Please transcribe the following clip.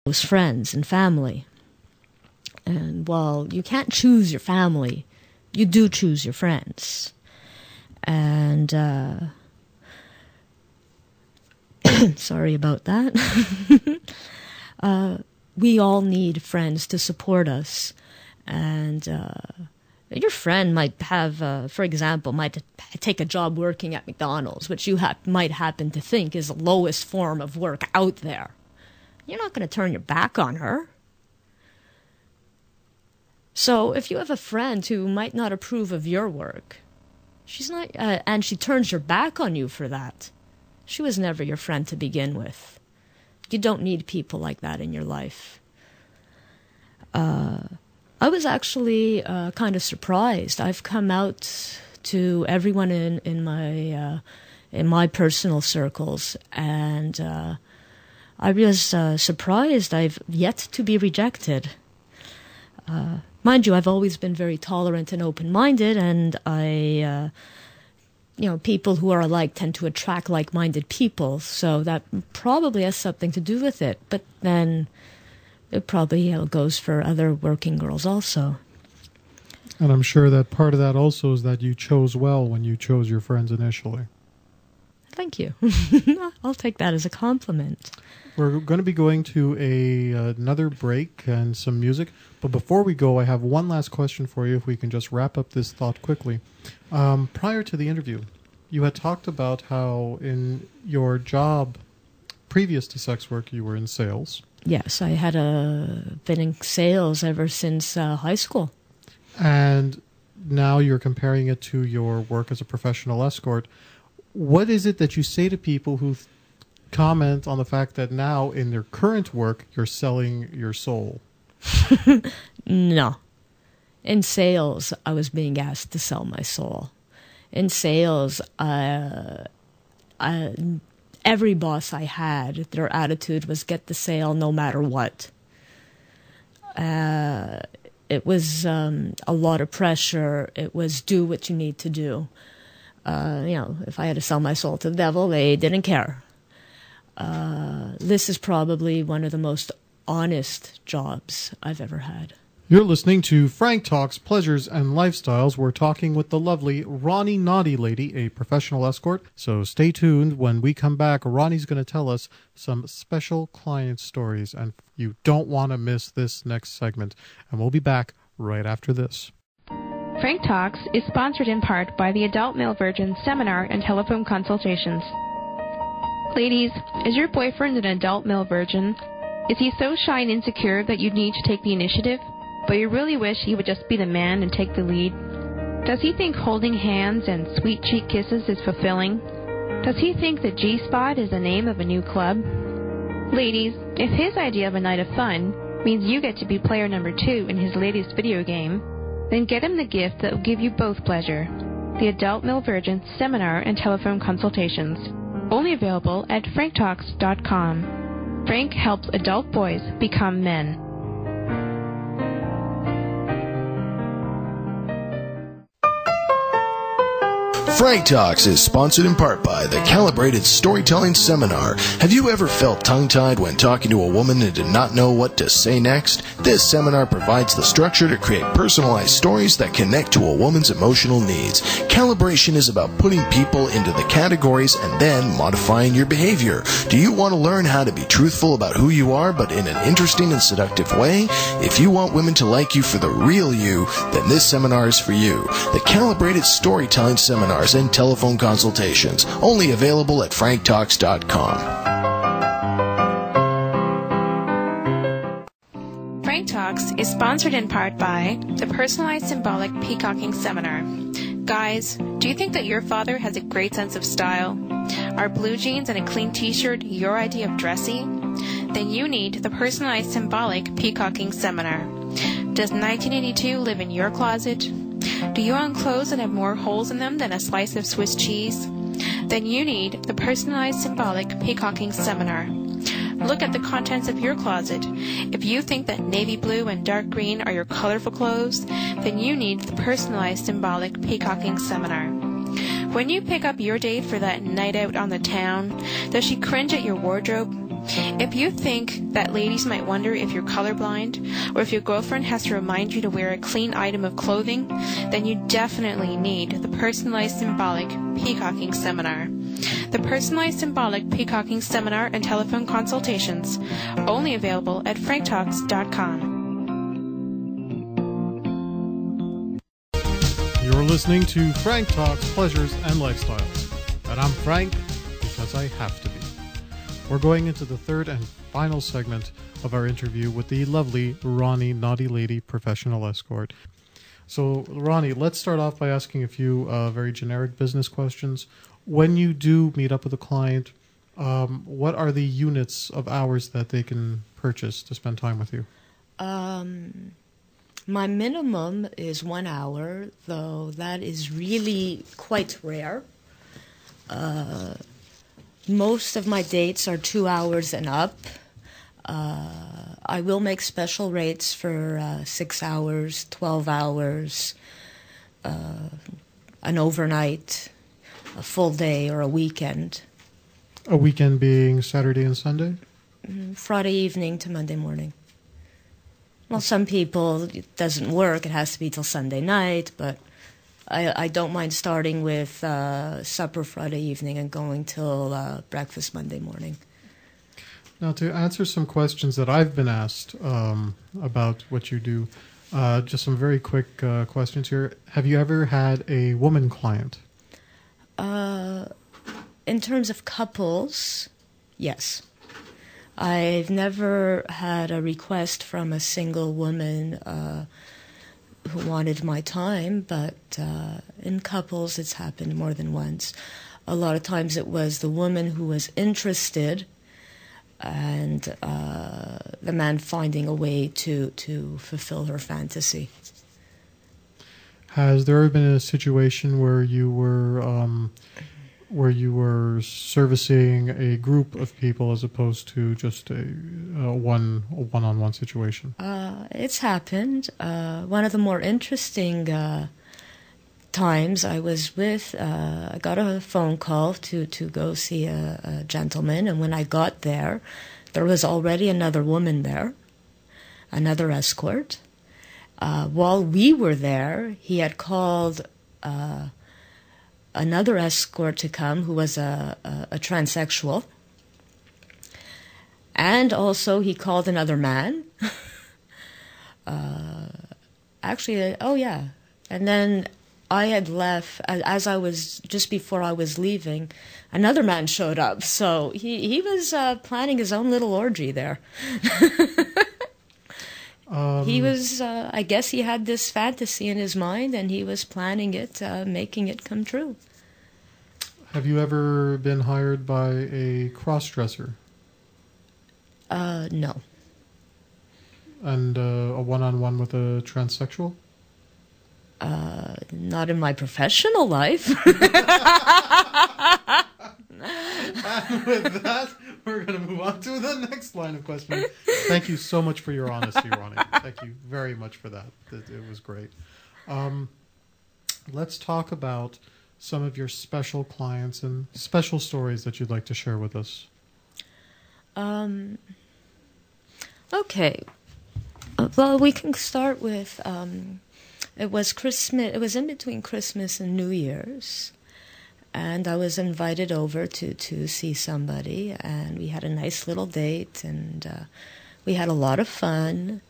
close friends and family. And while you can't choose your family, you do choose your friends. And sorry about that. We all need friends to support us. And your friend might have, for example, might take a job working at McDonald's, which you might happen to think is the lowest form of work out there. You're not going to turn your back on her. So if you have a friend who might not approve of your work, she's not, and she turns her back on you for that, she was never your friend to begin with. You don't need people like that in your life. I was actually kind of surprised. I've come out to everyone in my personal circles, and I was surprised. I've yet to be rejected. Mind you, I've always been very tolerant and open-minded, and people who are alike tend to attract like-minded people, so that probably has something to do with it. But then it probably goes for other working girls also. And I'm sure that part of that also is that you chose well when you chose your friends initially. Thank you. I'll take that as a compliment. We're going to be going to another break and some music. But before we go, I have one last question for you, if we can just wrap up this thought quickly. Prior to the interview, you had talked about how in your job previous to sex work, you were in sales. Yes, I had been in sales ever since high school. And now you're comparing it to your work as a professional escort. What is it that you say to people who comment on the fact that now in their current work, you're selling your soul? No. In sales, I was being asked to sell my soul. In sales, every boss I had, their attitude was get the sale no matter what. It was a lot of pressure. It was do what you need to do. If I had to sell my soul to the devil, they didn't care. This is probably one of the most honest jobs I've ever had. You're listening to Frank Talks Pleasures and Lifestyles. We're talking with the lovely Ronnie NaughtyLady, a professional escort. So stay tuned. When we come back, Ronnie's going to tell us some special client stories, and you don't want to miss this next segment. And we'll be back right after this. Frank Talks is sponsored in part by the Adult Male Virgin Seminar and Telephone Consultations. Ladies, is your boyfriend an adult male virgin? Is he so shy and insecure that you need to take the initiative, but you really wish he would just be the man and take the lead? Does he think holding hands and sweet cheek kisses is fulfilling? Does he think the G-Spot is the name of a new club? Ladies, if his idea of a night of fun means you get to be player number 2 in his latest video game, then get him the gift that will give you both pleasure. The Adult Male Virgin Seminar and Telephone Consultations. Only available at franktalks.com. Frank helps adult boys become men. Frank Talks is sponsored in part by the Calibrated Storytelling Seminar. Have you ever felt tongue-tied when talking to a woman and did not know what to say next? This seminar provides the structure to create personalized stories that connect to a woman's emotional needs. Calibration is about putting people into the categories and then modifying your behavior. Do you want to learn how to be truthful about who you are, but in an interesting and seductive way? If you want women to like you for the real you, then this seminar is for you. The Calibrated Storytelling Seminars and Telephone Consultations, only available at franktalks.com. Frank Talks is sponsored in part by the Personalized Symbolic Peacocking Seminar. Guys, do you think that your father has a great sense of style? Are blue jeans and a clean t-shirt your idea of dressy? Then you need the Personalized Symbolic Peacocking Seminar. Does 1982 live in your closet? Do you own clothes that have more holes in them than a slice of Swiss cheese? Then you need the Personalized Symbolic Peacocking Seminar. Look at the contents of your closet. If you think that navy blue and dark green are your colorful clothes, then you need the Personalized Symbolic Peacocking Seminar. When you pick up your date for that night out on the town, does she cringe at your wardrobe? If you think that ladies might wonder if you're colorblind, or if your girlfriend has to remind you to wear a clean item of clothing, then you definitely need the Personalized Symbolic Peacocking Seminar. The Personalized Symbolic Peacocking Seminar and telephone consultations, only available at franktalks.com. You're listening to Frank Talks Pleasures and Lifestyles. And I'm Frank because I have to be. We're going into the third and final segment of our interview with the lovely Ronnie NaughtyLady, professional escort. So, Ronnie, let's start off by asking a few very generic business questions. When you do meet up with a client, what are the units of hours that they can purchase to spend time with you? My minimum is 1 hour, though that is really quite rare. Most of my dates are 2 hours and up. I will make special rates for 6 hours, 12 hours, an overnight, a full day, or a weekend. A weekend being Saturday and Sunday? Friday evening to Monday morning. Well, some people, it doesn't work. It has to be till Sunday night, but I don't mind starting with supper Friday evening and going till breakfast Monday morning. Now, to answer some questions that I've been asked about what you do, just some very quick questions here. Have you ever had a woman client? In terms of couples, yes. I've never had a request from a single woman who wanted my time, but in couples it's happened more than once. A lot of times it was the woman who was interested and the man finding a way to fulfill her fantasy. Has there ever been a situation where you were servicing a group of people as opposed to just a one-on-one situation? It's happened. One of the more interesting times I was with, I got a phone call to go see a gentleman, and when I got there, there was already another woman there, another escort. While we were there, he had called another escort to come who was a transsexual. And also he called another man. And then I had left, as I was, just before I was leaving, another man showed up. So he was planning his own little orgy there. He was, I guess he had this fantasy in his mind, and he was planning it, making it come true. Have you ever been hired by a cross-dresser? No. And a one-on-one with a transsexual? Not in my professional life. And with that, we're going to move on to the next line of questioning. Thank you so much for your honesty, Ronnie. Thank you very much for that. It was great. Let's talk about some of your special clients and special stories that you'd like to share with us. Okay. Well, we can start with, it was Christmas. It was in between Christmas and New Year's. And I was invited over to see somebody, and we had a nice little date, and we had a lot of fun.